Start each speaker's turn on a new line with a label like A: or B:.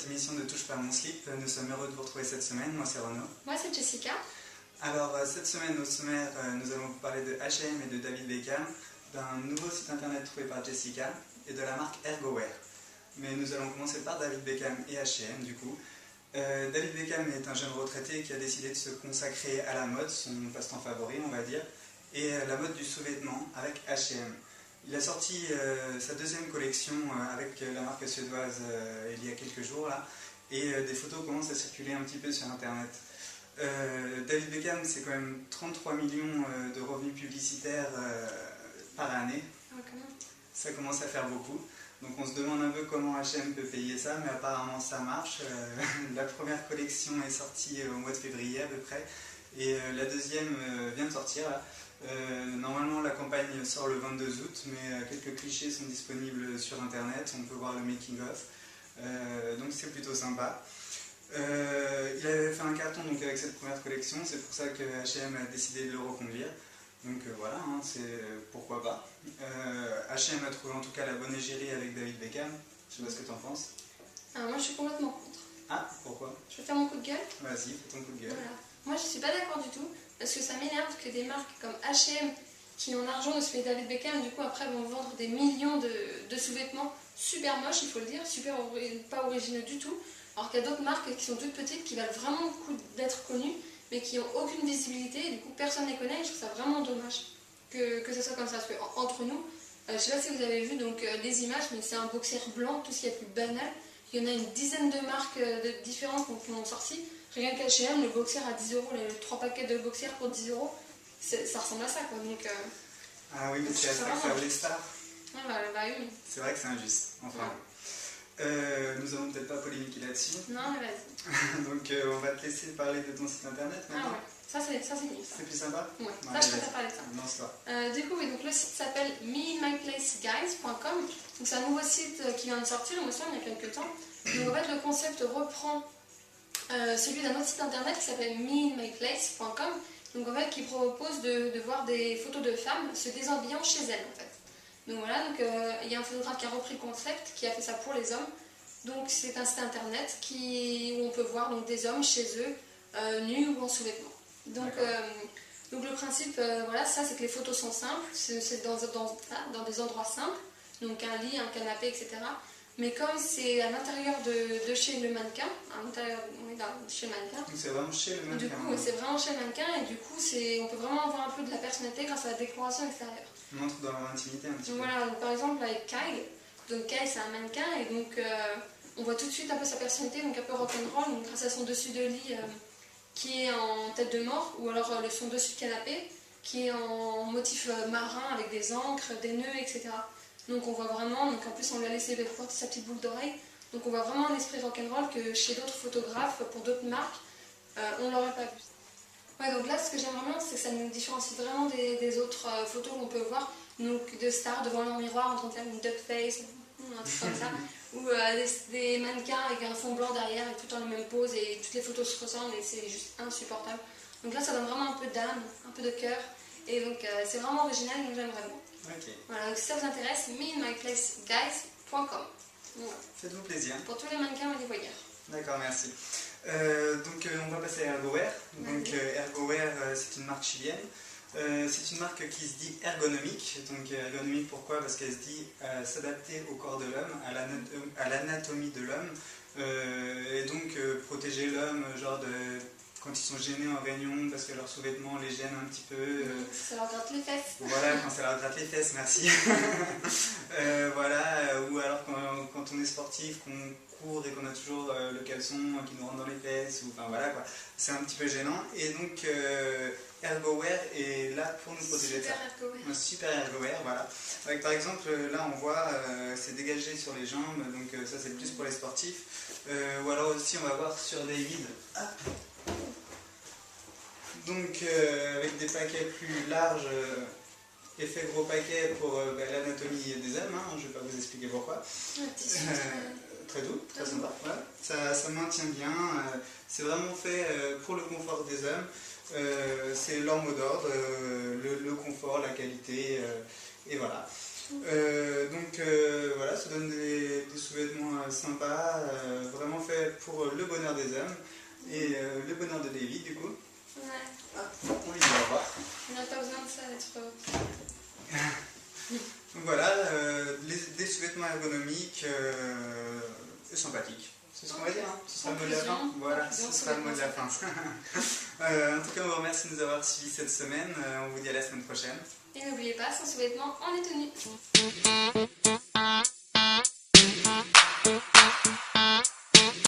A: cette émission de Touche pas à mon slip. Nous sommes heureux de vous retrouver cette semaine. Moi c'est Renaud.
B: Moi c'est Jessica.
A: Alors cette semaine au sommaire, nous allons vous parler de H&M et de David Beckham, d'un nouveau site internet trouvé par Jessica et de la marque Ergoware. Mais nous allons commencer par David Beckham et H&M du coup. David Beckham est un jeune retraité qui a décidé de se consacrer à la mode, son passe-temps favori on va dire, et la mode du sous-vêtement avec H&M. Il a sorti sa deuxième collection avec la marque suédoise il y a quelques jours là, et des photos commencent à circuler un petit peu sur internet. David Beckham, c'est quand même 33 millions de revenus publicitaires par année.
B: Ah, quand même.
A: Ça commence à faire beaucoup. Donc on se demande un peu comment H&M peut payer ça, mais apparemment ça marche. La première collection est sortie au mois de février à peu près, et la deuxième vient de sortir là. Normalement la campagne sort le 22 août, mais quelques clichés sont disponibles sur internet, on peut voir le making of, donc c'est plutôt sympa. Il avait fait un carton donc, avec cette première collection, c'est pour ça que H&M a décidé de le reconduire. Donc voilà, hein, c'est pourquoi pas. H&M a trouvé en tout cas la bonne égérie avec David Beckham. Je sais pas ce que tu en penses.
B: Alors moi je suis complètement contre.
A: Ah, pourquoi?
B: Je vais faire mon coup de gueule.
A: Vas-y, fais ton coup de gueule.
B: Voilà. Moi je suis pas d'accord du tout, parce que ça m'énerve que des marques comme H&M qui ont l'argent de se payer David Beckham, du coup après vont vendre des millions de sous-vêtements super moches, il faut le dire, super pas originaux du tout, alors qu'il y a d'autres marques qui sont toutes petites, qui valent vraiment le coup d'être connues, mais qui n'ont aucune visibilité, et du coup personne ne les connaît, et je trouve ça vraiment dommage que ce soit comme ça, parce que entre nous, je sais pas si vous avez vu donc, les images, mais c'est un boxer blanc, tout ce qui est plus banal. Il y en a une dizaine de marques différentes qui ont sorti. Rien qu'à H&M, le boxer à 10 euros, les 3 paquets de boxers pour 10 euros, ça ressemble à ça quoi. Donc,
A: ah oui, mais c'est à ça que ça vaut les stars.
B: Ouais, bah oui.
A: C'est vrai que c'est injuste, enfin. Nous allons peut-être pas polémiquer là-dessus.
B: Non, mais vas-y.
A: Donc on va te laisser parler de ton site internet maintenant.
B: Ah ouais, ça c'est mieux ça.
A: C'est plus sympa?
B: Ouais,
A: Ouais,
B: ça je préfère parler de ça.
A: Lance-toi.
B: Du coup, oui, donc le site s'appelle memyplaceguys.com. Donc c'est un nouveau site qui vient de sortir, il me semble, il y a quelques temps. Donc en fait, le concept reprend celui d'un autre site internet qui s'appelle memyplace.com. Donc en fait, qui propose de voir des photos de femmes se déshabillant chez elles en fait. Donc voilà, donc, il y a un photographe qui a repris le concept, qui a fait ça pour les hommes. Donc c'est un site internet où on peut voir donc, des hommes chez eux, nus ou en sous-vêtements. Donc le principe, voilà, ça c'est que les photos sont simples, c'est dans des endroits simples, donc un lit, un canapé, etc. Mais comme c'est à l'intérieur de chez le mannequin, chez le mannequin.
A: Donc c'est vraiment chez le mannequin.
B: Du coup, c'est vraiment chez le mannequin, et du coup, on peut vraiment avoir un peu de la personnalité grâce à la décoration extérieure.
A: On entre dans leur intimité un petit peu.
B: Voilà, donc par exemple avec Kyle, donc Kyle c'est un mannequin, et donc on voit tout de suite un peu sa personnalité, donc un peu rock'n'roll, donc grâce à son dessus de lit qui est en tête de mort, ou alors son dessus de canapé qui est en motif marin avec des ancres, des nœuds, etc. Donc on voit vraiment, donc en plus on lui a laissé porter sa petite boucle d'oreille, donc on voit vraiment un esprit rock'n'roll que chez d'autres photographes, pour d'autres marques, on l'aurait pas vu. Ouais, donc là ce que j'aime vraiment, c'est que ça nous différencie vraiment des autres photos qu'on peut voir, donc de stars devant leur miroir en train de faire une duck face, un truc comme ça, ou des mannequins avec un fond blanc derrière et tout en la même pose, et toutes les photos se ressemblent et c'est juste insupportable. Donc là ça donne vraiment un peu d'âme, un peu de cœur, et donc c'est vraiment original, donc j'aime vraiment.
A: Okay.
B: Voilà, donc si ça vous intéresse, memyplaceguys.com. Voilà.
A: Faites-vous plaisir.
B: Pour tous les mannequins et les voyeurs.
A: D'accord, merci. Donc on va passer à Ergoware. Donc Ergoware, c'est une marque chilienne. C'est une marque qui se dit ergonomique. Donc ergonomique pourquoi? Parce qu'elle se dit s'adapter au corps de l'homme, à l'anatomie de l'homme, et donc protéger l'homme genre quand ils sont gênés en réunion parce que leurs sous-vêtements les gênent un petit peu.
B: Ça leur gratte les fesses.
A: Voilà, quand ça leur gratte les fesses, merci. Voilà, ou alors quand on est sportif, qu'on court et qu'on a toujours le caleçon qui nous rentre dans les fesses, ou enfin voilà quoi, c'est un petit peu gênant. Et donc Ergoware est là pour nous protéger de ça. Super Ergoware, voilà. Avec, par exemple, là on voit c'est dégagé sur les jambes, donc ça c'est plus pour les sportifs. Ou alors aussi on va voir sur des vides. Donc avec des paquets plus larges, effet gros paquet pour l'anatomie des hommes, hein, je ne vais pas vous expliquer pourquoi. Très doux, très sympa. Voilà. Ça maintient bien, c'est vraiment fait pour le confort des hommes, c'est leur mot d'ordre, le confort, la qualité, et voilà. Donc voilà, ça donne des sous-vêtements sympas, vraiment fait fait pour le bonheur des hommes et le bonheur de David du coup.
B: Ouais.
A: On lui dit au revoir.
B: On n'a pas besoin de ça d'être...
A: Donc voilà, des sous-vêtements ergonomiques et sympathiques. C'est ce qu'on va dire, hein. Ce sera le mot de la fin. Voilà, ce sera le mot de la fin. En tout cas, on vous remercie de nous avoir suivis cette semaine. On vous dit à la semaine prochaine.
B: Et n'oubliez pas, sans sous-vêtements, on est tenu.